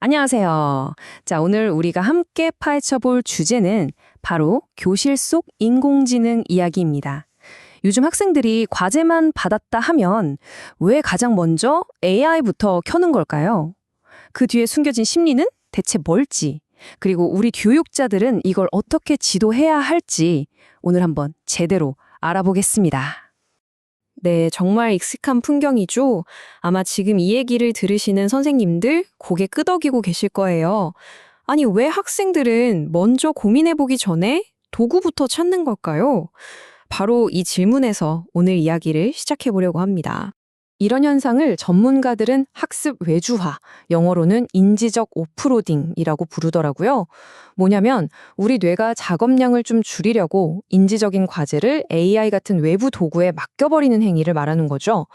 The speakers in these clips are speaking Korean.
안녕하세요. 자, 오늘 우리가 함께 파헤쳐 볼 주제는 바로 교실 속 인공지능 이야기입니다. 요즘 학생들이 과제만 받았다 하면 왜 가장 먼저 AI부터 켜는 걸까요? 그 뒤에 숨겨진 심리는 대체 뭘지, 그리고 우리 교육자들은 이걸 어떻게 지도해야 할지 오늘 한번 제대로 알아보겠습니다. 네, 정말 익숙한 풍경이죠. 아마 지금 이 얘기를 들으시는 선생님들 고개 끄덕이고 계실 거예요. 아니, 왜 학생들은 먼저 고민해보기 전에 도구부터 찾는 걸까요? 바로 이 질문에서 오늘 이야기를 시작해보려고 합니다. 이런 현상을 전문가들은 학습 외주화, 영어로는 인지적 오프로딩이라고 부르더라고요. 뭐냐면 우리 뇌가 작업량을 좀 줄이려고 인지적인 과제를 AI 같은 외부 도구에 맡겨버리는 행위를 말하는 거죠.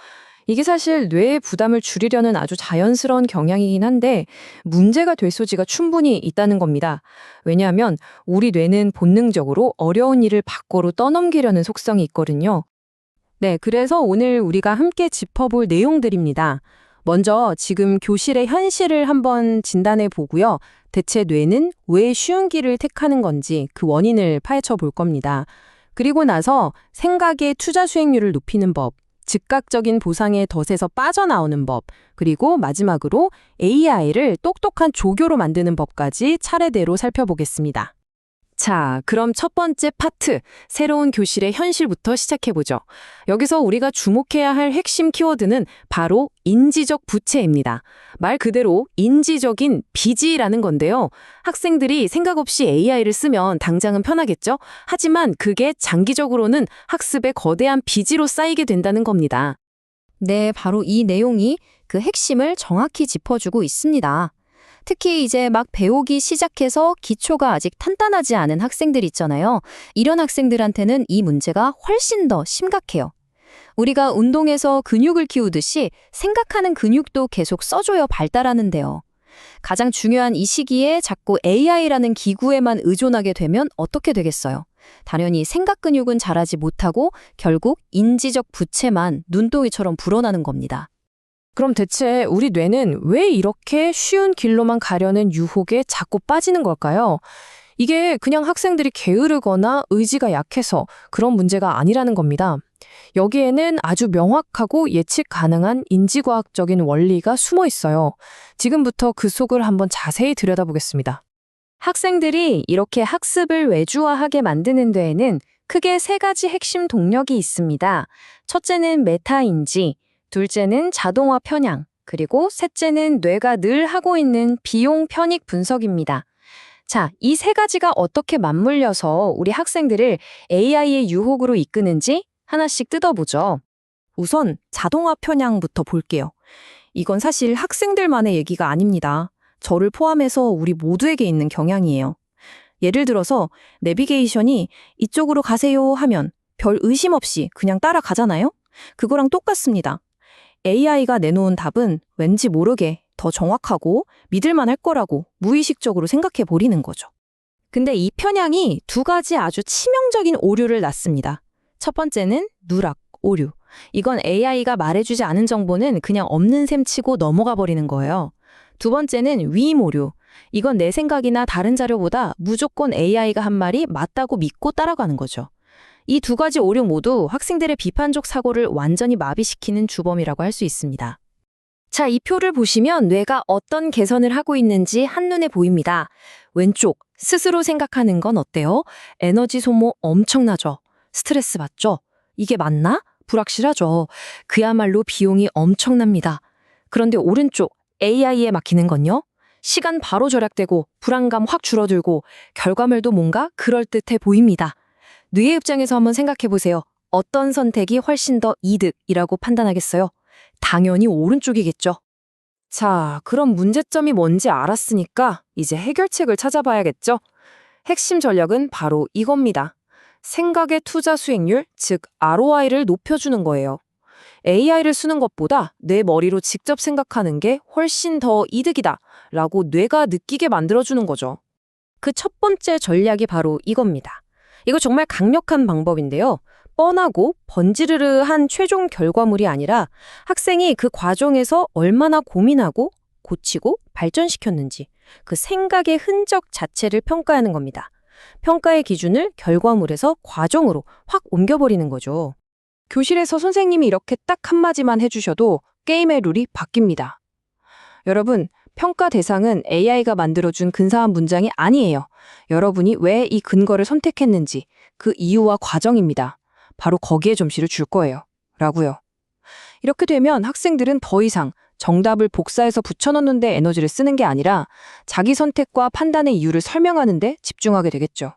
이게 사실 뇌의 부담을 줄이려는 아주 자연스러운 경향이긴 한데 문제가 될 소지가 충분히 있다는 겁니다. 왜냐하면 우리 뇌는 본능적으로 어려운 일을 밖으로 떠넘기려는 속성이 있거든요. 네, 그래서 오늘 우리가 함께 짚어볼 내용들입니다. 먼저 지금 교실의 현실을 한번 진단해 보고요. 대체 뇌는 왜 쉬운 길을 택하는 건지 그 원인을 파헤쳐 볼 겁니다. 그리고 나서 생각의 투자 수익률을 높이는 법, 즉각적인 보상의 덫에서 빠져나오는 법, 그리고 마지막으로 AI를 똑똑한 조교로 만드는 법까지 차례대로 살펴보겠습니다. 자, 그럼 첫 번째 파트, 새로운 교실의 현실부터 시작해보죠. 여기서 우리가 주목해야 할 핵심 키워드는 바로 인지적 부채입니다. 말 그대로 인지적인 빚이라는 건데요. 학생들이 생각 없이 AI를 쓰면 당장은 편하겠죠? 하지만 그게 장기적으로는 학습의 거대한 빚으로 쌓이게 된다는 겁니다. 네, 바로 이 내용이 그 핵심을 정확히 짚어주고 있습니다. 특히 이제 막 배우기 시작해서 기초가 아직 탄탄하지 않은 학생들 있잖아요. 이런 학생들한테는 이 문제가 훨씬 더 심각해요. 우리가 운동에서 근육을 키우듯이 생각하는 근육도 계속 써줘야 발달하는데요. 가장 중요한 이 시기에 자꾸 AI라는 기구에만 의존하게 되면 어떻게 되겠어요? 당연히 생각 근육은 자라지 못하고 결국 인지적 부채만 눈덩이처럼 불어나는 겁니다. 그럼 대체 우리 뇌는 왜 이렇게 쉬운 길로만 가려는 유혹에 자꾸 빠지는 걸까요? 이게 그냥 학생들이 게으르거나 의지가 약해서 그런 문제가 아니라는 겁니다. 여기에는 아주 명확하고 예측 가능한 인지과학적인 원리가 숨어 있어요. 지금부터 그 속을 한번 자세히 들여다보겠습니다. 학생들이 이렇게 학습을 외주화하게 만드는 데에는 크게 세 가지 핵심 동력이 있습니다. 첫째는 메타인지, 둘째는 자동화 편향, 그리고 셋째는 뇌가 늘 하고 있는 비용 편익 분석입니다. 자, 이 세 가지가 어떻게 맞물려서 우리 학생들을 AI의 유혹으로 이끄는지 하나씩 뜯어보죠. 우선 자동화 편향부터 볼게요. 이건 사실 학생들만의 얘기가 아닙니다. 저를 포함해서 우리 모두에게 있는 경향이에요. 예를 들어서 내비게이션이 이쪽으로 가세요 하면 별 의심 없이 그냥 따라가잖아요? 그거랑 똑같습니다. AI가 내놓은 답은 왠지 모르게 더 정확하고 믿을만 할 거라고 무의식적으로 생각해 버리는 거죠. 근데 이 편향이 두 가지 아주 치명적인 오류를 낳습니다. 첫 번째는 누락, 오류. 이건 AI가 말해주지 않은 정보는 그냥 없는 셈 치고 넘어가 버리는 거예요. 두 번째는 위임 오류. 이건 내 생각이나 다른 자료보다 무조건 AI가 한 말이 맞다고 믿고 따라가는 거죠. 이 두 가지 오류 모두 학생들의 비판적 사고를 완전히 마비시키는 주범이라고 할 수 있습니다. 자, 이 표를 보시면 뇌가 어떤 개선을 하고 있는지 한눈에 보입니다. 왼쪽, 스스로 생각하는 건 어때요? 에너지 소모 엄청나죠? 스트레스 받죠? 이게 맞나? 불확실하죠. 그야말로 비용이 엄청납니다. 그런데 오른쪽, AI에 맡기는 건요? 시간 바로 절약되고 불안감 확 줄어들고 결과물도 뭔가 그럴듯해 보입니다. 뇌의 입장에서 한번 생각해 보세요. 어떤 선택이 훨씬 더 이득이라고 판단하겠어요? 당연히 오른쪽이겠죠. 자, 그럼 문제점이 뭔지 알았으니까 이제 해결책을 찾아봐야겠죠? 핵심 전략은 바로 이겁니다. 생각의 투자 수익률, 즉 ROI를 높여주는 거예요. AI를 쓰는 것보다 내 머리로 직접 생각하는 게 훨씬 더 이득이다 라고 뇌가 느끼게 만들어주는 거죠. 그 첫 번째 전략이 바로 이겁니다. 이거 정말 강력한 방법인데요. 뻔하고 번지르르한 최종 결과물이 아니라 학생이 그 과정에서 얼마나 고민하고 고치고 발전시켰는지 그 생각의 흔적 자체를 평가하는 겁니다. 평가의 기준을 결과물에서 과정으로 확 옮겨버리는 거죠. 교실에서 선생님이 이렇게 딱 한마디만 해주셔도 게임의 룰이 바뀝니다. 여러분, 평가 대상은 AI가 만들어준 근사한 문장이 아니에요. 여러분이 왜 이 근거를 선택했는지 그 이유와 과정입니다. 바로 거기에 점수를 줄 거예요. 라고요. 이렇게 되면 학생들은 더 이상 정답을 복사해서 붙여넣는데 에너지를 쓰는 게 아니라 자기 선택과 판단의 이유를 설명하는 데 집중하게 되겠죠.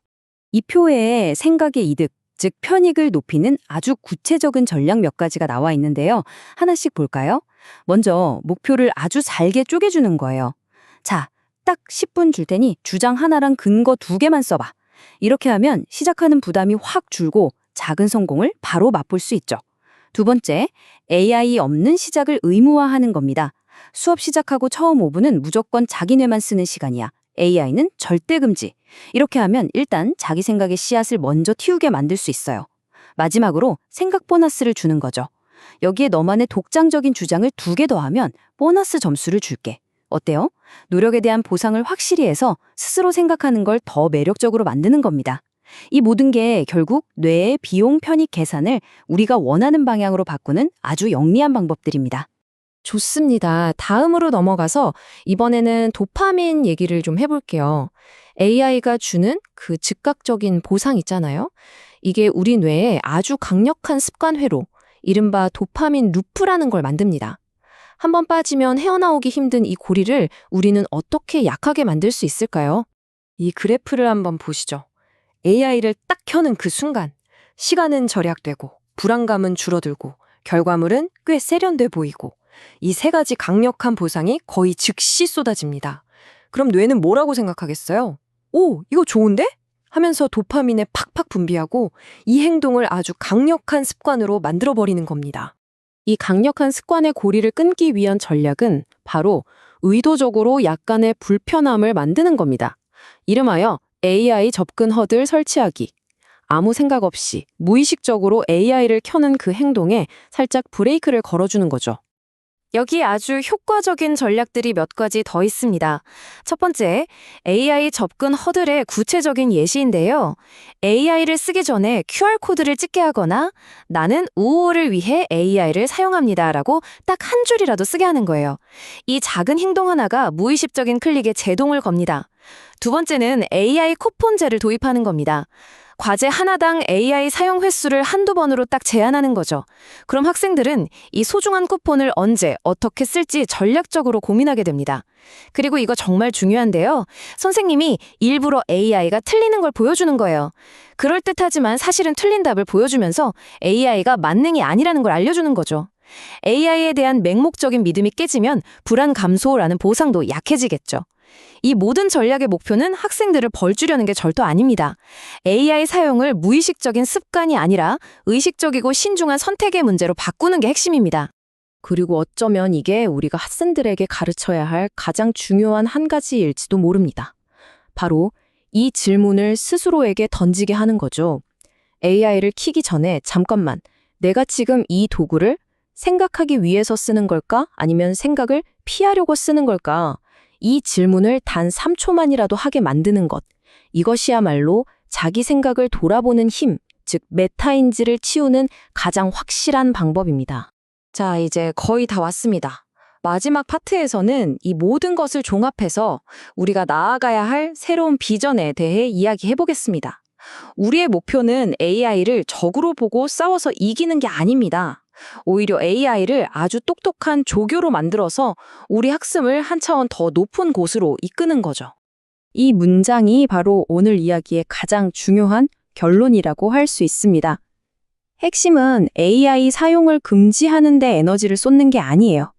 이 표에 생각의 이득, 즉 편익을 높이는 아주 구체적인 전략 몇 가지가 나와 있는데요. 하나씩 볼까요? 먼저 목표를 아주 잘게 쪼개주는 거예요. 자, 딱 10분 줄 테니 주장 하나랑 근거 2개만 써봐. 이렇게 하면 시작하는 부담이 확 줄고 작은 성공을 바로 맛볼 수 있죠. 두 번째, AI 없는 시작을 의무화하는 겁니다. 수업 시작하고 처음 5분은 무조건 자기 뇌만 쓰는 시간이야. AI는 절대 금지. 이렇게 하면 일단 자기 생각의 씨앗을 먼저 틔우게 만들 수 있어요. 마지막으로 생각 보너스를 주는 거죠. 여기에 너만의 독창적인 주장을 2개 더하면 보너스 점수를 줄게. 어때요? 노력에 대한 보상을 확실히 해서 스스로 생각하는 걸 더 매력적으로 만드는 겁니다. 이 모든 게 결국 뇌의 비용 편익 계산을 우리가 원하는 방향으로 바꾸는 아주 영리한 방법들입니다. 좋습니다. 다음으로 넘어가서 이번에는 도파민 얘기를 좀 해볼게요. AI가 주는 그 즉각적인 보상 있잖아요. 이게 우리 뇌에 아주 강력한 습관 회로, 이른바 도파민 루프라는 걸 만듭니다. 한번 빠지면 헤어나오기 힘든 이 고리를 우리는 어떻게 약하게 만들 수 있을까요? 이 그래프를 한번 보시죠. AI를 딱 켜는 그 순간 시간은 절약되고 불안감은 줄어들고 결과물은 꽤 세련돼 보이고 이 3가지 강력한 보상이 거의 즉시 쏟아집니다. 그럼 뇌는 뭐라고 생각하겠어요? 오, 이거 좋은데? 하면서 도파민에 팍팍 분비하고 이 행동을 아주 강력한 습관으로 만들어버리는 겁니다. 이 강력한 습관의 고리를 끊기 위한 전략은 바로 의도적으로 약간의 불편함을 만드는 겁니다. 이름하여 AI 접근 허들 설치하기. 아무 생각 없이 무의식적으로 AI를 켜는 그 행동에 살짝 브레이크를 걸어주는 거죠. 여기 아주 효과적인 전략들이 몇 가지 더 있습니다. 첫 번째, AI 접근 허들의 구체적인 예시인데요. AI를 쓰기 전에 QR코드를 찍게 하거나 나는 우호를 위해 AI를 사용합니다라고 딱 한 줄이라도 쓰게 하는 거예요. 이 작은 행동 하나가 무의식적인 클릭에 제동을 겁니다. 두 번째는 AI 쿠폰제를 도입하는 겁니다. 과제 하나당 AI 사용 횟수를 한두 번으로 딱 제한하는 거죠. 그럼 학생들은 이 소중한 쿠폰을 언제, 어떻게 쓸지 전략적으로 고민하게 됩니다. 그리고 이거 정말 중요한데요. 선생님이 일부러 AI가 틀리는 걸 보여주는 거예요. 그럴듯하지만 사실은 틀린 답을 보여주면서 AI가 만능이 아니라는 걸 알려주는 거죠. AI에 대한 맹목적인 믿음이 깨지면 불안 감소라는 보상도 약해지겠죠. 이 모든 전략의 목표는 학생들을 벌주려는 게 절도 아닙니다. AI 사용을 무의식적인 습관이 아니라 의식적이고 신중한 선택의 문제로 바꾸는 게 핵심입니다. 그리고 어쩌면 이게 우리가 학생들에게 가르쳐야 할 가장 중요한 한 가지일지도 모릅니다. 바로 이 질문을 스스로에게 던지게 하는 거죠. AI를 켜기 전에 잠깐만, 내가 지금 이 도구를 생각하기 위해서 쓰는 걸까? 아니면 생각을 피하려고 쓰는 걸까? 이 질문을 단 3초만이라도 하게 만드는 것. 이것이야말로 자기 생각을 돌아보는 힘, 즉 메타인지를 치우는 가장 확실한 방법입니다. 자, 이제 거의 다 왔습니다. 마지막 파트에서는 이 모든 것을 종합해서 우리가 나아가야 할 새로운 비전에 대해 이야기해 보겠습니다. 우리의 목표는 AI를 적으로 보고 싸워서 이기는 게 아닙니다. 오히려 AI를 아주 똑똑한 조교로 만들어서 우리 학습을 한 차원 더 높은 곳으로 이끄는 거죠. 이 문장이 바로 오늘 이야기의 가장 중요한 결론이라고 할 수 있습니다. 핵심은 AI 사용을 금지하는 데 에너지를 쏟는 게 아니에요.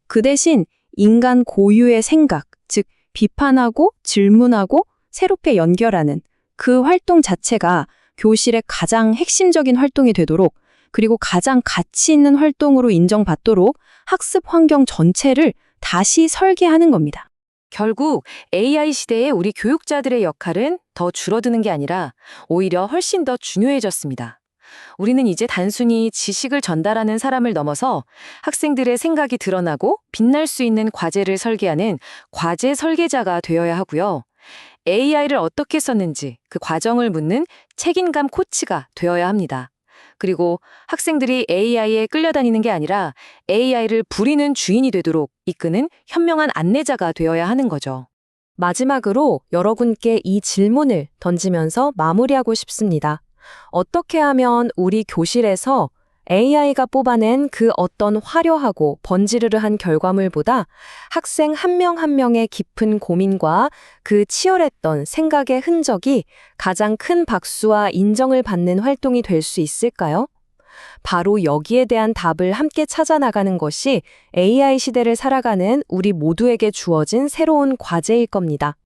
그 대신 인간 고유의 생각, 즉 비판하고 질문하고 새롭게 연결하는 그 활동 자체가 교실의 가장 핵심적인 활동이 되도록, 그리고 가장 가치 있는 활동으로 인정받도록 학습 환경 전체를 다시 설계하는 겁니다. 결국 AI 시대의 우리 교육자들의 역할은 더 줄어드는 게 아니라 오히려 훨씬 더 중요해졌습니다. 우리는 이제 단순히 지식을 전달하는 사람을 넘어서 학생들의 생각이 드러나고 빛날 수 있는 과제를 설계하는 과제 설계자가 되어야 하고요. AI를 어떻게 썼는지 그 과정을 묻는 책임감 코치가 되어야 합니다. 그리고 학생들이 AI에 끌려다니는 게 아니라 AI를 부리는 주인이 되도록 이끄는 현명한 안내자가 되어야 하는 거죠. 마지막으로 여러분께 이 질문을 던지면서 마무리하고 싶습니다. 어떻게 하면 우리 교실에서 AI가 뽑아낸 그 어떤 화려하고 번지르르한 결과물보다 학생 한 명 한 명의 깊은 고민과 그 치열했던 생각의 흔적이 가장 큰 박수와 인정을 받는 활동이 될 수 있을까요? 바로 여기에 대한 답을 함께 찾아 나가는 것이 AI 시대를 살아가는 우리 모두에게 주어진 새로운 과제일 겁니다.